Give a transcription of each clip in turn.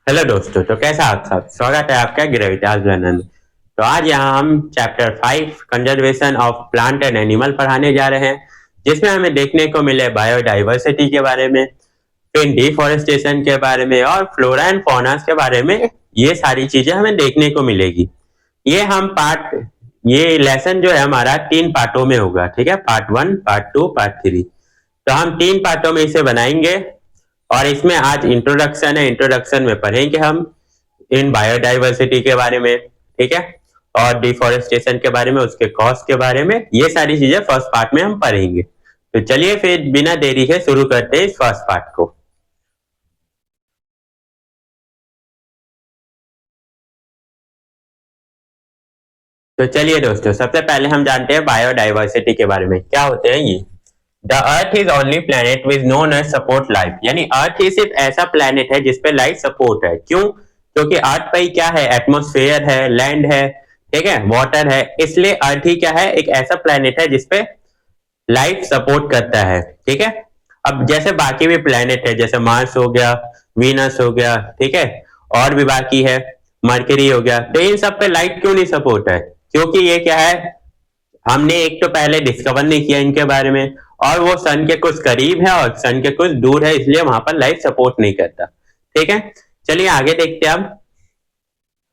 Hello दोस्तों, तो कैसा आप सब। स्वागत है आपका ग्रेविटास लर्नर में। तो आज यहाँ हम chapter 5 conservation of plant and animal पढ़ाने जा रहे हैं, जिसमें हमें देखने को मिले बायोडाइवर्सिटी के बारे में, फिर डिफॉरेस्टेशन के बारे में और फ्लोरा एंड फौनास के बारे में। ये सारी चीजें हमें देखने को मिलेगी। ये हम पार्ट ये लेसन जो है हमारा 3 पार्टों में होगा, ठीक है। Part 1, part 2, part 3। तो हम 3 पार्टों में इसे बनाएंगे। और इसमें आज इंट्रोडक्शन है। इंट्रोडक्शन में पढ़ेंगे हम इन बायोडाइवर्सिटी के बारे में, ठीक है, और डिफॉरेस्टेशन के बारे में, उसके कॉस्ट के बारे में। ये सारी चीजें फर्स्ट पार्ट में हम पढ़ेंगे। तो चलिए फिर बिना देरी के शुरू करते हैं इस फर्स्ट पार्ट को। तो चलिए दोस्तों, सबसे पहले हम जानते हैं बायोडाइवर्सिटी के बारे में। क्या होते हैं ये। The earth is only planet which known to support life, यानी अर्थ ही सिर्फ ऐसा प्लेनेट है जिसपे लाइफ सपोर्ट है। क्यों? क्योंकि अर्थ पे ही क्या है, एटमोस्फेयर है, लैंड है, ठीक है, वाटर है। इसलिए अर्थ ही क्या है, एक ऐसा प्लेनेट है जिसपे लाइफ सपोर्ट करता है, ठीक है। अब जैसे बाकी भी प्लेनेट है, जैसे मार्स हो गया, वीनस हो गया, ठीक है, और भी बाकी है, मरकरी हो गया। तो इन सब पे लाइफ क्यों नहीं सपोर्ट है? क्योंकि ये क्या है, हमने एक तो पहले डिस्कवर नहीं किया इनके बारे में, और वो सन के कुछ करीब है और सन के कुछ दूर है, इसलिए वहां पर लाइफ सपोर्ट नहीं करता, ठीक है। चलिए आगे देखते हैं अब।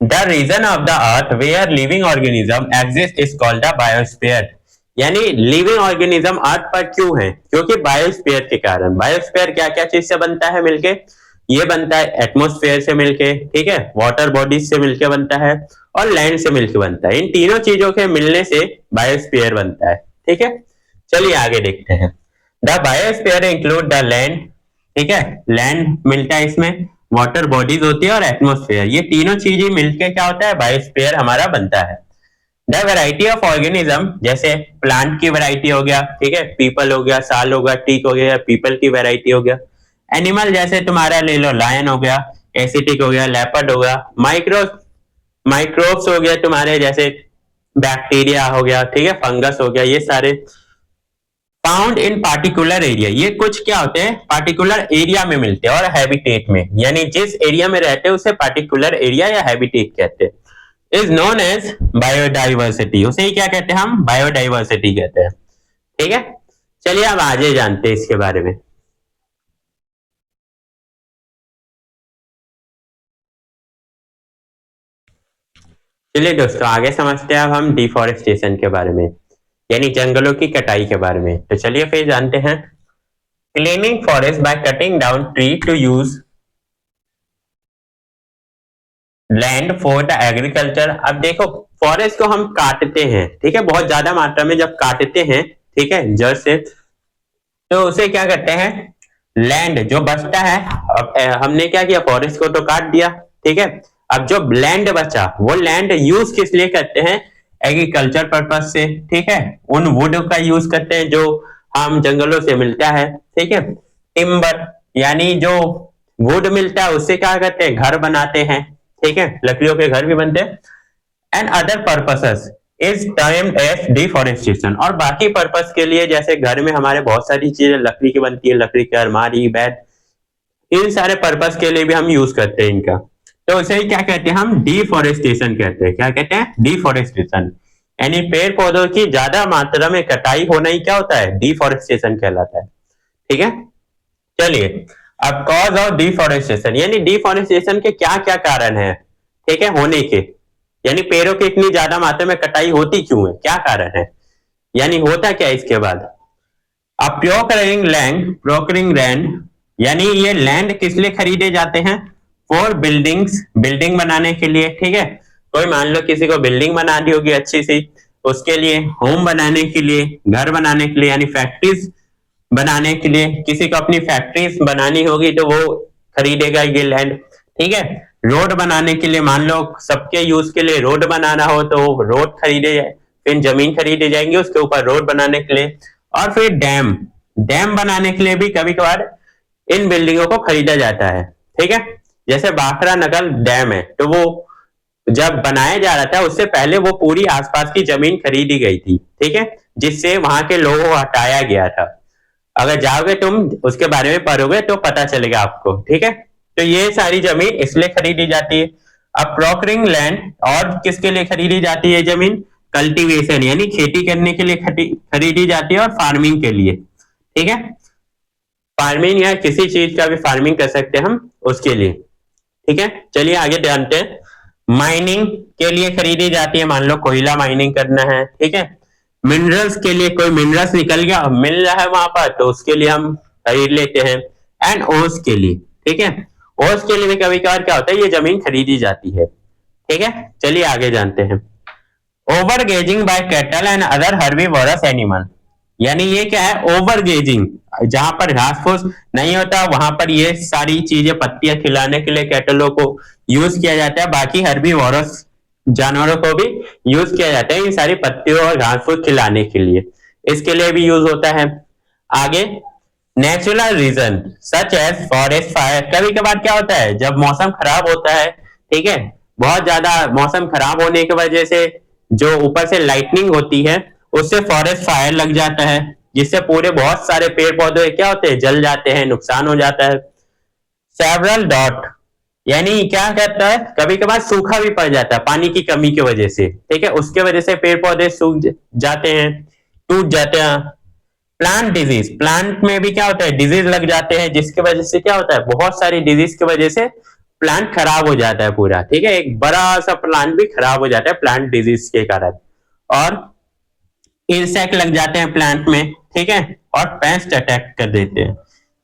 The region of the earth where living organism exist is called the biosphere, यानी लिविंग ऑर्गेनिज्म अर्थ पर क्यों है? क्योंकि बायोस्फीयर के कारण। बायोस्फीयर क्या क्या चीज से बनता है मिलके? ये बनता है एटमोस्फेयर से मिलके, ठीक है, वाटर बॉडीज से मिलके बनता है, और लैंड से मिलके बनता है। इन तीनों चीजों के मिलने से बायोस्फीयर बनता है, ठीक है। चलिए आगे देखते हैं। The biosphere include the land, ठीक है, लैंड मिलता है इसमें, वाटर बॉडीज होती है, और एटमोस्फेयर। ये तीनों चीजें मिलके क्या होता है, बायोस्फीयर हमारा बनता है। द वैरायटी ऑफ ऑर्गेनिज्म, जैसे प्लांट की वैरायटी हो गया, ठीक है, पीपल हो गया, साल हो गया, टीक हो गया, पीपल की वैरायटी हो गया। एनिमल जैसे तुम्हारा ले लो, लायन हो गया, एसिटिक हो गया, लेपर्ड हो गया। माइक्रोब्स हो गया तुम्हारे, जैसे बैक्टीरिया हो गया, ठीक है, फंगस हो गया, ये सारे। फाउंड इन पार्टिकुलर एरिया, ये कुछ क्या होते हैं, पार्टिकुलर एरिया में मिलते हैं, और हैबिटेट में, यानी जिस एरिया में रहते हैं उसे पार्टिकुलर एरिया या हैबिटेट कहते हैं। इज नोन एज बायोडाइवर्सिटी, उसे ही क्या कहते हैं हम, बायोडाइवर्सिटी कहते हैं, ठीक है। चलिए अब आगे जानते हैं इसके बारे में। चलिए दोस्तों, आगे समझते हैं अब हम डिफॉरेस्टेशन के बारे में, यानी जंगलों की कटाई के बारे में। तो चलिए फिर जानते हैं। Cleaning forest by cutting down tree to use land for the agriculture. अब देखो, फॉरेस्ट को हम काटते हैं, ठीक है, बहुत ज्यादा मात्रा में जब काटते हैं, ठीक है, जड़ से, तो उसे क्या करते हैं, लैंड जो बचता है। अब हमने क्या किया, फॉरेस्ट को तो काट दिया, ठीक है। अब जो लैंड बचा, वो लैंड यूज किस लिए करते हैं, एग्रीकल्चर पर्पज से, ठीक है। उन वुड का यूज करते हैं जो हम जंगलों से मिलता है, ठीक है। टिम्बर, यानी जो वुड मिलता है उससे क्या करते हैं, घर बनाते हैं, ठीक है, लकड़ियों के घर भी बनते हैं। And other purposes is termed as deforestation, और बाकी पर्पस के लिए, जैसे घर में हमारे बहुत सारी चीजें लकड़ी की बनती है, लकड़ी की अलमारी, बेड, इन सारे पर्पस के लिए भी हम यूज करते हैं इनका। तो उसे क्या कहते हैं, हम डिफॉरेस्टेशन कहते हैं। क्या कहते हैं, डिफॉरेस्टेशन, यानी पेड़ पौधों की ज्यादा मात्रा में कटाई होना ही क्या होता है, डिफॉरेस्टेशन कहलाता है, ठीक है। चलिए, अब कॉज ऑफ डिफॉरेस्टेशन, यानी डिफॉरेस्टेशन के क्या क्या कारण है, ठीक है, होने के, यानी पेड़ों की इतनी ज्यादा मात्रा में कटाई होती क्यों है, क्या कारण है, यानी होता क्या है इसके बाद। अब प्रोकरिंग लैंड, यानी ये लैंड किस लिए खरीदे जाते हैं, फॉर बिल्डिंग्स, बिल्डिंग बनाने के लिए, ठीक है। कोई मान लो किसी को बिल्डिंग बनानी होगी अच्छी सी, उसके लिए, होम बनाने के लिए, घर बनाने के लिए, यानी फैक्ट्रीज बनाने के लिए, किसी को अपनी फैक्ट्रीज बनानी होगी तो वो खरीदेगा ये लैंड, ठीक है। रोड बनाने के लिए, मान लो सबके यूज के लिए रोड बनाना हो तो रोड खरीदे जाए, फिर जमीन खरीदे जाएंगे उसके ऊपर रोड बनाने के लिए। और फिर डैम, डैम बनाने के लिए भी कभी कभार इन बिल्डिंगों को खरीदा जाता है, ठीक है। जैसे बाखरा नगर डैम है, तो वो जब बनाया जा रहा था उससे पहले वो पूरी आसपास की जमीन खरीदी गई थी, ठीक है, जिससे वहां के लोगों को हटाया गया था। अगर जाओगे तुम उसके बारे में पढ़ोगे तो पता चलेगा आपको, ठीक है। तो ये सारी जमीन इसलिए खरीदी जाती है। अब प्रोक्योरिंग लैंड और किसके लिए खरीदी जाती है जमीन? कल्टीवेशन यानी खेती करने के लिए खरीदी जाती है, और फार्मिंग के लिए, ठीक है, फार्मिंग या किसी चीज का भी फार्मिंग कर सकते हैं हम उसके लिए, ठीक है। चलिए आगे जानते हैं। माइनिंग के लिए खरीदी जाती है, मान लो कोयला माइनिंग करना है, ठीक है। मिनरल्स के लिए, कोई मिनरल्स निकल गया मिल रहा है वहां पर, तो उसके लिए हम खरीद लेते हैं। एंड ओस के लिए, ठीक है, ओस के लिए भी कभी कभार क्या होता है, ये जमीन खरीदी जाती है, ठीक है। चलिए आगे जानते हैं। Over grazing by cattle and other herbivorous animal, यानी ये क्या है? ओवर गेजिंग, जहां पर घास फूस नहीं होता वहां पर ये सारी चीजें पत्तियां खिलाने के लिए कैटलों को यूज किया जाता है, बाकी हर्बीवोरस जानवरों को भी यूज किया जाता है, ये सारी पत्तियों और घास फूस खिलाने के लिए, इसके लिए भी यूज होता है। आगे, natural reason such as forest fire, कभी कभार क्या होता है जब मौसम खराब होता है, ठीक है, बहुत ज्यादा मौसम खराब होने की वजह से जो ऊपर से लाइटनिंग होती है उससे फॉरेस्ट फायर लग जाता है, जिससे पूरे बहुत सारे पेड़ पौधे क्या होते हैं, जल जाते हैं, नुकसान हो जाता है। सेवरल डॉट, यानी क्या कहता है, कभी कभार सूखा भी पड़ जाता है पानी की कमी की वजह से, ठीक है, उसके वजह से पेड़ पौधे सूख जाते हैं, टूट जाते हैं। प्लांट डिजीज, प्लांट में भी क्या होता है, डिजीज लग जाते हैं, जिसकी वजह से क्या होता है, बहुत सारी डिजीज की वजह से प्लांट खराब हो जाता है पूरा, ठीक है, एक बड़ा सा प्लांट भी खराब हो जाता है प्लांट डिजीज के कारण। और इंसेक्ट लग जाते हैं प्लांट में, ठीक है, और पेस्ट अटैक कर देते हैं,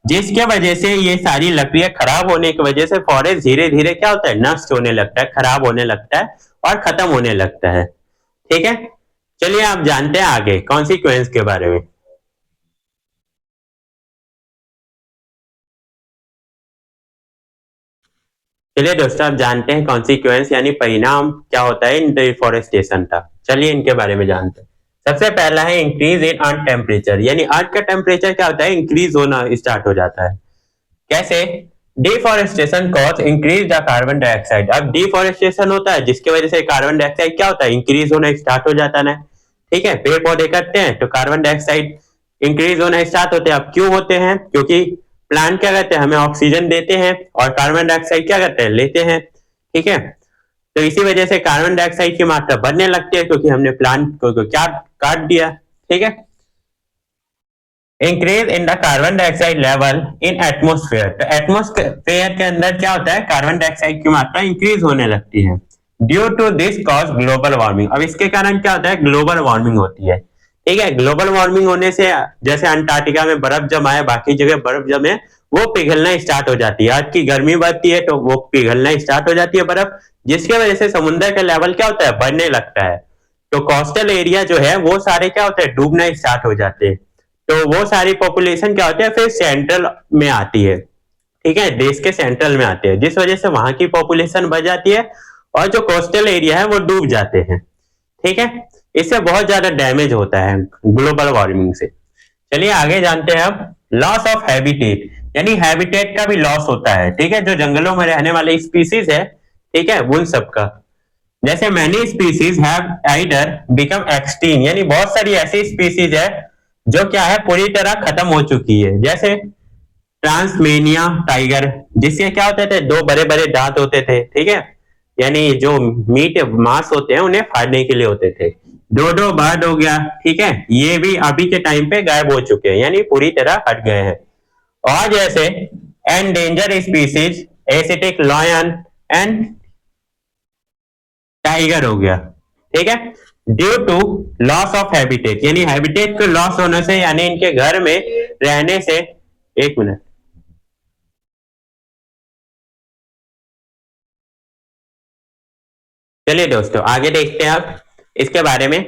जिसके वजह से ये सारी लकड़ियां खराब होने की वजह से फॉरेस्ट धीरे धीरे क्या होता है, नष्ट होने लगता है, खराब होने लगता है और खत्म होने लगता है, ठीक है। चलिए आप जानते हैं आगे कॉन्सिक्वेंस के बारे में। चलिए दोस्तों, आप जानते हैं कॉन्सिक्वेंस यानी परिणाम क्या होता है इन डिफोरेस्टेशन का। चलिए इनके बारे में जानते हैं। सबसे पहला है इंक्रीज इन अर्थ टेम्परेचर, यानी अर्थ का टेम्परेचर क्या होता है, इंक्रीज होना स्टार्ट हो जाता है। कैसे? Deforestation cause increase the carbon dioxide, अब डिफोरेस्टेशन होता है जिसकी वजह से कार्बन डाइऑक्साइड क्या होता है, इंक्रीज होना स्टार्ट हो जाता है, ठीक है, पेड़ पौधे कटते हैं तो कार्बन डाइऑक्साइड इंक्रीज होना स्टार्ट होते हैं। अब क्यों होते हैं? क्योंकि प्लांट क्या करते हैं, हमें ऑक्सीजन देते हैं और कार्बन डाइऑक्साइड क्या करते हैं, लेते हैं, ठीक है। तो इसी वजह से कार्बन डाइऑक्साइड की मात्रा बढ़ने लगती है, क्योंकि हमने प्लांट को क्या काट दिया, ठीक है। Increase in the carbon dioxide level in atmosphere, तो एटमोस्फेयर के अंदर क्या होता है, कार्बन डाइऑक्साइड की मात्रा इंक्रीज होने लगती है। Due to this cause global warming, अब इसके कारण क्या होता है, ग्लोबल वार्मिंग होती है, ठीक है। ग्लोबल वार्मिंग होने से जैसे अंटार्कटिका में बर्फ जमा है, बाकी जगह बर्फ जमे, वो पिघलना स्टार्ट हो जाती है। आज की गर्मी बढ़ती है तो वो पिघलना स्टार्ट हो जाती है बर्फ, जिसकी वजह से समुद्र का लेवल क्या होता है, बढ़ने लगता है। तो कोस्टल एरिया जो है वो सारे क्या होते हैं, डूबना स्टार्ट हो जाते हैं। तो वो सारी पॉपुलेशन क्या होती है, फिर सेंट्रल में आती है, ठीक है, देश के सेंट्रल में आते हैं, जिस वजह से वहां की पॉपुलेशन बढ़ जाती है और जो कोस्टल एरिया है वो डूब जाते हैं, ठीक है। इससे बहुत ज्यादा डैमेज होता है ग्लोबल वार्मिंग से। चलिए आगे जानते हैं अब लॉस ऑफ हैबिटेट, यानी हैबिटेट का भी लॉस होता है, ठीक है, जो जंगलों में रहने वाले स्पीसीज है, ठीक है, उन सबका। जैसे many species have either become extinct, यानी बहुत सारी ऐसी स्पीसीज है जो क्या है, पूरी तरह खत्म हो चुकी है। जैसे ट्रांसमेनिया टाइगर, जिसके क्या होते थे, दो बड़े बड़े दांत होते थे, ठीक है, यानी जो मीट मांस होते हैं उन्हें फाड़ने के लिए होते थे। डोडो बर्ड हो गया, ठीक है, ये भी अभी के टाइम पे गायब हो चुके हैं, यानी पूरी तरह हट गए हैं। और जैसे endanger species Asiatic lion and tiger हो गया, ठीक है, due to loss of habitat, यानी हैबिटेट के लॉस होने से, यानी इनके घर में रहने से। एक मिनट, चलिए दोस्तों आगे देखते हैं आप इसके बारे में।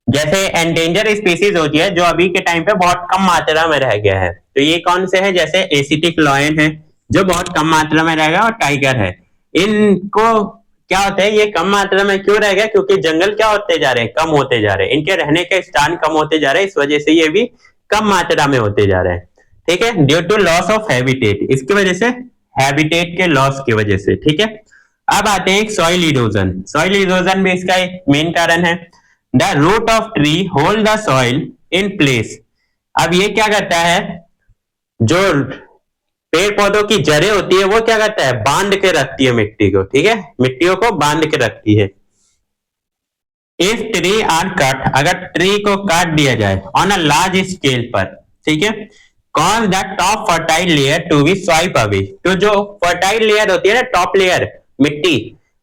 जैसे एंडेंजर स्पीसीज होती है जो अभी के टाइम पे बहुत कम मात्रा में रह गया है, तो ये कौन से है, जैसे एसिटिक लॉयन है जो बहुत कम मात्रा में रह गया, और टाइगर है। इनको क्या होता है, ये कम मात्रा में क्यों रह गया, क्योंकि जंगल क्या होते जा रहे हैं, कम होते जा रहे हैं, इनके रहने के स्थान कम होते जा रहे हैं, इस वजह से ये भी कम मात्रा में होते जा रहे हैं, ठीक है, due to loss of habitat, इसकी वजह से, हैबिटेट के लॉस की वजह से, ठीक है। अब आते हैं सॉइल इरोजन, सॉइल इरोजन भी इसका एक मेन कारण है। The root of tree hold the soil in place, अब ये क्या करता है, जो पेड़ पौधों की जड़ें होती है वो क्या करता है, बांध के रखती है मिट्टी को, ठीक है, मिट्टियों को बांध के रखती है। इफ ट्री आर कट, अगर ट्री को काट दिया जाए ऑन अ लार्ज स्केल पर, ठीक है, cause the top fertile layer to be swipe away, तो जो फर्टाइल लेयर होती है ना, टॉप लेयर मिट्टी,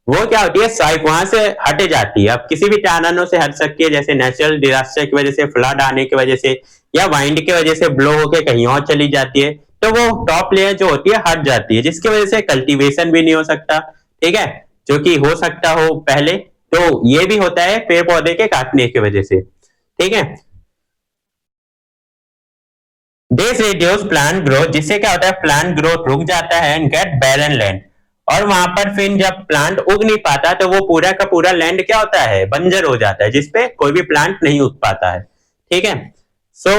वो क्या होती है, स्वाइप वहां से हटे जाती है। अब किसी भी कारणों से हट सकती है, जैसे नेचुरल डिजास्टर की वजह से, फ्लड आने की वजह से, या वाइंड की वजह से ब्लो होकर कहीं और चली जाती है, तो वो टॉप लेयर जो होती है हट जाती है, जिसकी वजह से कल्टीवेशन भी नहीं हो सकता, ठीक है, जो कि हो सकता हो पहले। तो ये भी होता है पेड़ पौधे के काटने की वजह से, ठीक है। दिस रिड्यूस प्लांट ग्रोथ, जिससे क्या होता है, प्लांट ग्रोथ रुक जाता है एंड गेट बैरन लैंड, और वहां पर फिर जब प्लांट उग नहीं पाता तो वो पूरा का पूरा लैंड क्या होता है, बंजर हो जाता है, जिसपे कोई भी प्लांट नहीं उग पाता है, ठीक है। सो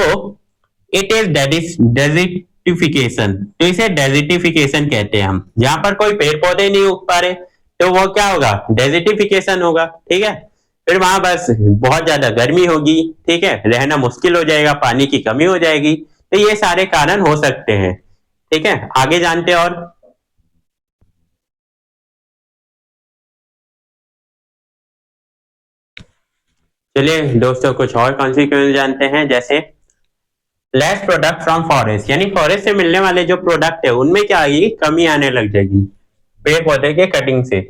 इट इज डेजिटिफिकेशन, तो इसे डेजिटिफिकेशन कहते हैं हम, जहां पर कोई पेड़ पौधे नहीं उग पा रहे तो वो क्या होगा, डेजिटिफिकेशन होगा, ठीक है। फिर वहां बस बहुत ज्यादा गर्मी होगी, ठीक है, रहना मुश्किल हो जाएगा, पानी की कमी हो जाएगी, तो ये सारे कारण हो सकते हैं, ठीक है। आगे जानते हैं और चलिए दोस्तों कुछ और कॉन्सिक्वेंस जानते हैं, जैसे लेस प्रोडक्ट फ्रॉम फॉरेस्ट, यानी फॉरेस्ट से मिलने वाले जो प्रोडक्ट है उनमें क्या आएगी, कमी आने लग जाएगी पेड़ पौधे के कटिंग से।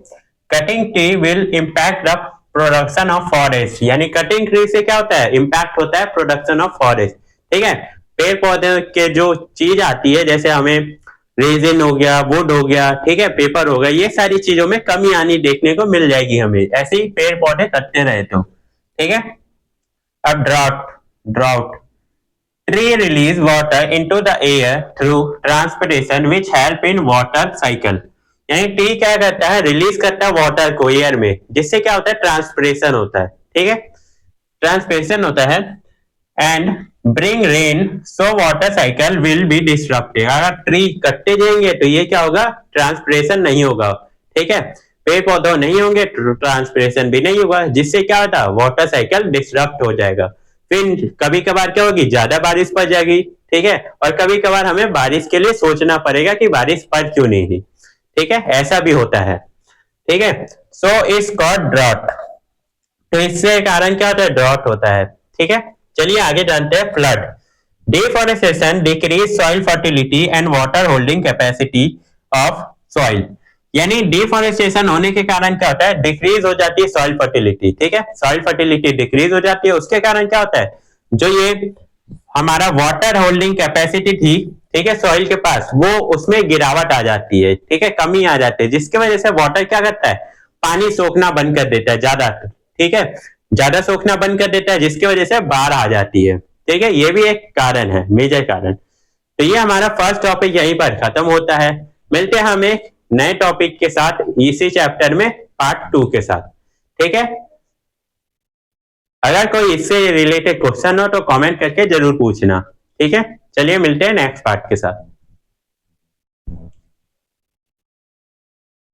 Cutting tree will impact the production of forest, यानी कटिंग ट्री से क्या होता है, इम्पैक्ट होता है प्रोडक्शन ऑफ फॉरेस्ट, ठीक है। पेड़ पौधे के जो चीज आती है, जैसे हमें रेजिन हो गया, वुड हो गया, ठीक है, पेपर हो गया, ये सारी चीजों में कमी आनी देखने को मिल जाएगी हमें, ऐसे ही पेड़ पौधे कटते रहे तो, ठीक है। अब drought, drought, tree release water into the air through transpiration which help in water cycle, यानी ट्री क्या करता है, रिलीज करता है वाटर को एयर में, जिससे क्या होता है, ट्रांसपिरेशन होता है, ठीक है, ट्रांसपिरेशन होता है, and bring rain, so water cycle will be disturbed, अगर ट्री कटते जाएंगे तो ये क्या होगा, ट्रांसपिरेशन नहीं होगा, ठीक है, पेड़ पौधे नहीं होंगे ट्रांसपिरेशन भी नहीं होगा, जिससे क्या होता है, वाटर साइकिल डिस्टर्ब हो जाएगा। फिर कभी कभार क्या होगी, ज्यादा बारिश पड़ जाएगी, ठीक है, और कभी कभार हमें बारिश के लिए सोचना पड़ेगा कि बारिश पड़ क्यों नहीं रही, ठीक है, ऐसा भी होता है, ठीक है। सो इज कॉल्ड ड्रॉट, तो इससे कारण क्या होता है, ड्रॉट होता है, ठीक है। चलिए आगे जानते हैं flood. Deforestation decrease soil fertility and water holding capacity of soil, यानी डिफॉरेस्टेशन होने के कारण क्या होता है, डिक्रीज हो जाती है सॉइल फर्टिलिटी, ठीक है, सॉइल फर्टिलिटी डिक्रीज हो जाती है, उसके कारण क्या होता है, जो ये हमारा वाटर होल्डिंग कैपेसिटी थी, ठीक है, सॉइल के पास, वो उसमें गिरावट आ जाती है, ठीक है, कमी आ जाती है, जिसकी वजह से वाटर क्या करता है, पानी सोखना बंद कर देता है ज्यादा, ठीक है, ज्यादा सोखना बंद कर देता है, जिसकी वजह से बाढ़ आ जाती है, ठीक है, ये भी एक कारण है, मेजर कारण। तो ये हमारा फर्स्ट टॉपिक यहीं पर खत्म होता है, मिलते हैं हमें नए टॉपिक के साथ इसी चैप्टर में पार्ट 2 के साथ, ठीक है। अगर कोई इससे रिलेटेड क्वेश्चन हो तो कमेंट करके जरूर पूछना, ठीक है। चलिए मिलते हैं नेक्स्ट पार्ट के साथ।